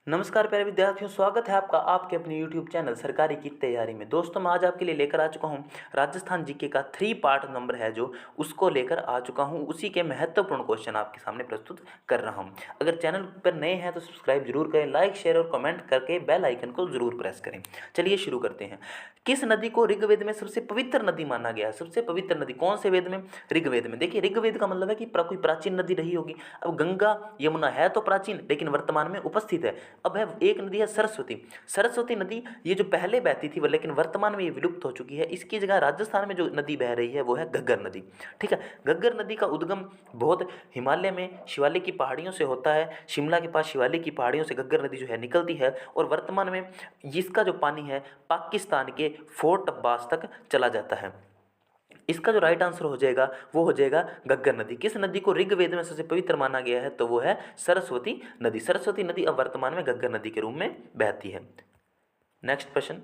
नमस्कार प्यारे विद्यार्थियों, स्वागत है आपका आपके अपने YouTube चैनल सरकारी की तैयारी में। दोस्तों मैं आज आपके लिए लेकर आ चुका हूं राजस्थान जीके का 3 पार्ट नंबर है जो उसको लेकर आ चुका हूं। उसी के महत्वपूर्ण क्वेश्चन आपके सामने प्रस्तुत कर रहा हूं। अगर चैनल पर नए हैं तो सब्सक्राइब जरूर करें, लाइक शेयर और कमेंट करके बेल आइकन को जरूर प्रेस करें। चलिए शुरू करते हैं। किस नदी को ऋग्वेद में सबसे पवित्र नदी माना गया है? सबसे पवित्र नदी कौन से वेद में? ऋग्वेद में। देखिए ऋग्वेद का मतलब है कि कोई प्राचीन नदी रही होगी। अब गंगा यमुना है तो प्राचीन लेकिन वर्तमान में उपस्थित है। अब है एक नदी है सरस्वती। सरस्वती नदी ये जो पहले बहती थी वो लेकिन वर्तमान में ये विलुप्त हो चुकी है। इसकी जगह राजस्थान में जो नदी बह रही है वो है घग्गर नदी। ठीक है, घग्गर नदी का उद्गम बहुत हिमालय में शिवालिक की पहाड़ियों से होता है। शिमला के पास शिवालिक की पहाड़ियों से घग्गर नदी जो है निकलती है और वर्तमान में इसका जो पानी है पाकिस्तान के फोर्ट अब्बास तक चला जाता है। इसका जो राइट आंसर हो जाएगा वो हो जाएगा घग्गर नदी। किस नदी को ऋग्वेद में सबसे पवित्र माना गया है? तो वो है सरस्वती नदी। सरस्वती नदी अब वर्तमान में घग्गर नदी के रूप में बहती है। नेक्स्ट प्रश्न,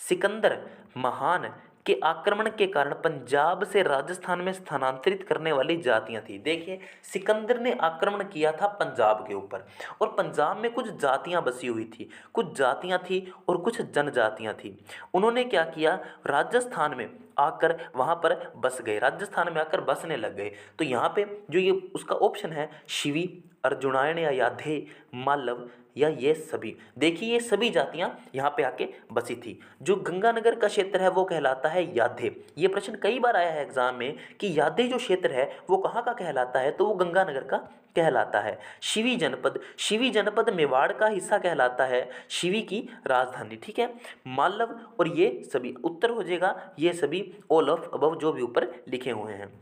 सिकंदर महान के आक्रमण के कारण पंजाब से राजस्थान में स्थानांतरित करने वाली जातियां थी। देखिए सिकंदर ने आक्रमण किया था पंजाब के ऊपर और पंजाब में कुछ जातियां बसी हुई थी, कुछ जातियां थी और कुछ जनजातियां थी। उन्होंने क्या किया, राजस्थान में आकर वहां पर बस गए, राजस्थान में आकर बसने लग गए। तो यहाँ पे जो ये उसका ऑप्शन है शिवी, अर्जुनायण या याधे, मालव या ये सभी। देखिए ये सभी जातियां यहाँ पे आके बसी थी। जो गंगानगर का क्षेत्र है वो कहलाता है याधे। ये प्रश्न कई बार आया है एग्जाम में कि याधे जो क्षेत्र है वो कहाँ का कहलाता है? तो वो गंगानगर का कहलाता है। शिवी जनपद, शिवी जनपद मेवाड़ का हिस्सा कहलाता है, शिवी की राजधानी। ठीक है, मालव और ये सभी उत्तर हो जाएगा ये सभी ऑल ऑफ अबव जो भी ऊपर लिखे हुए हैं।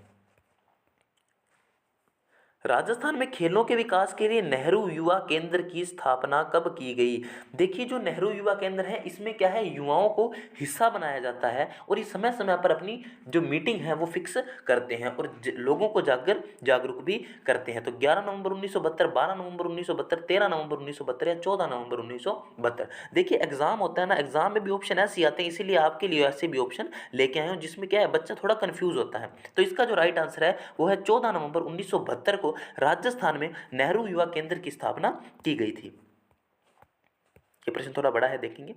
राजस्थान में खेलों के विकास के लिए नेहरू युवा केंद्र की स्थापना कब की गई? देखिए जो नेहरू युवा केंद्र है इसमें क्या है, युवाओं को हिस्सा बनाया जाता है और ये समय समय पर अपनी जो मीटिंग है वो फिक्स करते हैं और लोगों को जागरूक भी करते हैं। तो 11 नवंबर 1972, 12 नवंबर 1972, 13 नवंबर 1972 या 14 नवंबर 1972। देखिए एग्जाम होता है ना, एग्जाम में भी ऑप्शन ऐसे आते हैं, इसीलिए आपके लिए ऐसे भी ऑप्शन लेके आए हूँ जिसमें क्या है बच्चा थोड़ा कंफ्यूज होता है। तो इसका जो राइट आंसर है वो है 14 नवंबर 1972 को राजस्थान में नेहरू युवा केंद्र की स्थापना की गई थी। ये प्रश्न थोड़ा बड़ा है, देखेंगे।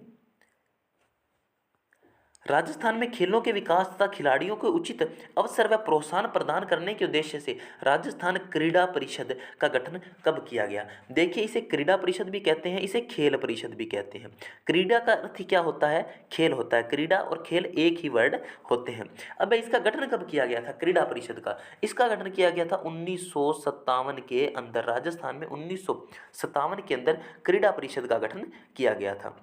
राजस्थान में खेलों के विकास तथा खिलाड़ियों को उचित अवसर व प्रोत्साहन प्रदान करने के उद्देश्य से राजस्थान क्रीड़ा परिषद का गठन कब किया गया? देखिए इसे क्रीड़ा परिषद भी कहते हैं, इसे खेल परिषद भी कहते हैं। क्रीड़ा का अर्थ क्या होता है? खेल होता है। क्रीड़ा और खेल एक ही वर्ड होते हैं। अब इसका गठन कब किया गया था क्रीड़ा परिषद का? इसका गठन किया गया था 1957 के अंदर। राजस्थान में 1957 के अंदर क्रीड़ा परिषद का गठन किया गया था।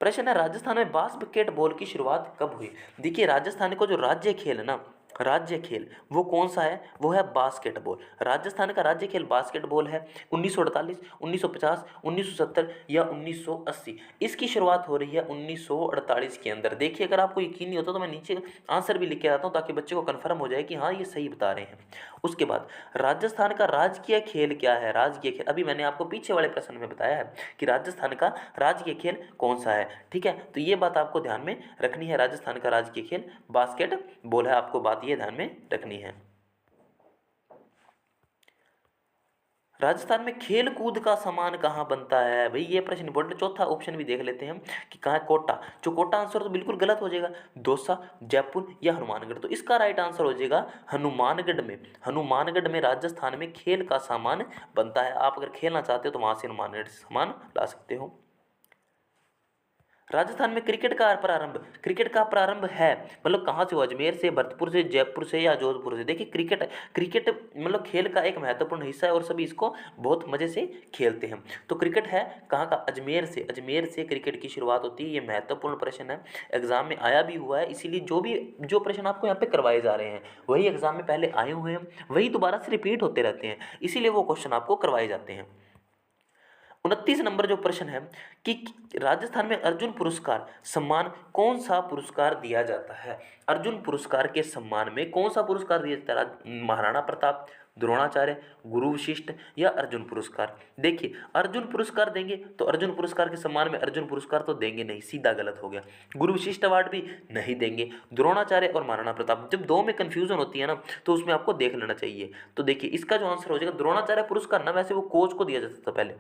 प्रश्न है राजस्थान में बास्केटबॉल की शुरुआत कब हुई? देखिए राजस्थान को जो राज्य खेल है ना, राज्य खेल वो कौन सा है? वो है बास्केटबॉल। राजस्थान का राज्य खेल बास्केटबॉल है। 1948, 1950, 1970 या 1980 इसकी शुरुआत हो रही है 1948 के अंदर। देखिए अगर आपको यकीन नहीं होता तो मैं नीचे आंसर भी लिख के आता हूँ ताकि बच्चे को कन्फर्म हो जाए कि हाँ ये सही बता रहे हैं। उसके बाद राजस्थान का राजकीय खेल क्या है? राजकीय खेल अभी मैंने आपको पीछे वाले प्रश्न में बताया है कि राजस्थान का राजकीय खेल कौन सा है। ठीक है, तो ये बात आपको ध्यान में रखनी है। राजस्थान का राजकीय खेल बास्केटबॉल है, आपको बात ये ध्यान में रखनी है। राजस्थान में खेल कूद का सामान कहाँ बनता है? भाई ये प्रश्न इंपॉर्टेंट। चौथा ऑप्शन भी देख लेते हैं कि कहाँ है। कोटा। जो कोटा आंसर तो बिल्कुल गलत हो जाएगा। दौसा, जयपुर या हनुमानगढ़। तो इसका राइट आंसर हो जाएगा हनुमानगढ़ में। हनुमानगढ़ में राजस्थान में खेल का सामान बनता है। आप अगर खेलना चाहते हो तो वहां से हनुमानगढ़ से सामान ला सकते हो। राजस्थान में क्रिकेट का प्रारंभ है मतलब कहाँ से हुआ? अजमेर से, भरतपुर से, जयपुर से या जोधपुर से? देखिए क्रिकेट क्रिकेट मतलब खेल का एक महत्वपूर्ण हिस्सा है और सभी इसको बहुत मजे से खेलते हैं। तो क्रिकेट है कहाँ का? अजमेर से। अजमेर से क्रिकेट की शुरुआत होती है। ये महत्वपूर्ण प्रश्न है, एग्जाम में आया भी हुआ है। इसीलिए जो प्रश्न आपको यहाँ पे करवाए जा रहे हैं वही एग्जाम में पहले आए हुए हैं, वही दोबारा से रिपीट होते रहते हैं, इसीलिए वो क्वेश्चन आपको करवाए जाते हैं। 29 नंबर जो प्रश्न है कि राजस्थान में अर्जुन पुरस्कार सम्मान कौन सा पुरस्कार दिया जाता है। अर्जुन पुरस्कार के सम्मान में कौन सा पुरस्कार दिया जाता है। महाराणा प्रताप, द्रोणाचार्य, गुरु वशिष्ठ या अर्जुन पुरस्कार। देखिए अर्जुन पुरस्कार देंगे तो अर्जुन पुरस्कार के सम्मान में अर्जुन पुरस्कार तो देंगे नहीं, सीधा गलत हो गया। गुरु वशिष्ठ अवार्ड भी नहीं देंगे। द्रोणाचार्य और महाराणा प्रताप, जब दो में कंफ्यूजन होती है ना तो उसमें आपको देख लेना चाहिए। तो देखिए इसका जो आंसर हो जाएगा द्रोणाचार्य पुरस्कार ना, वैसे वो कोच को दिया जाता था पहले,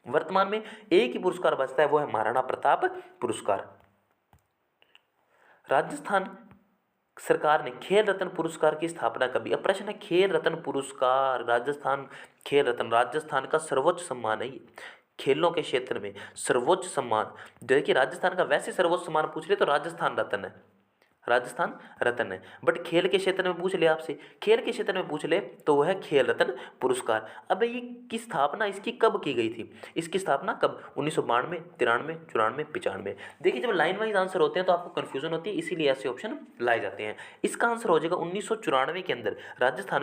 वर्तमान में एक ही पुरस्कार बचता है, वो है महाराणा प्रताप पुरस्कार। राजस्थान सरकार ने खेल रत्न पुरस्कार की स्थापना कभी। अब प्रश्न है खेल रत्न पुरस्कार, राजस्थान खेल रत्न राजस्थान का सर्वोच्च सम्मान है ये। खेलों के क्षेत्र में सर्वोच्च सम्मान, देखिए राजस्थान का वैसे सर्वोच्च सम्मान पूछ ले तो राजस्थान रत्न है, राजस्थान रत्न है। बट खेल के क्षेत्र में पूछ ले आपसे, खेल के क्षेत्र में पूछ ले तो वह है खेल रत्न पुरस्कार। अब ये की स्थापना इसकी कब की गई थी, इसकी स्थापना कब, 1992, 93, 94, 95। देखिए जब लाइन वाइज आंसर होते हैं तो आपको कंफ्यूजन होती है, इसीलिए ऐसे ऑप्शन लाए जाते हैं। इसका आंसर हो जाएगा 1994 के अंदर राजस्थान में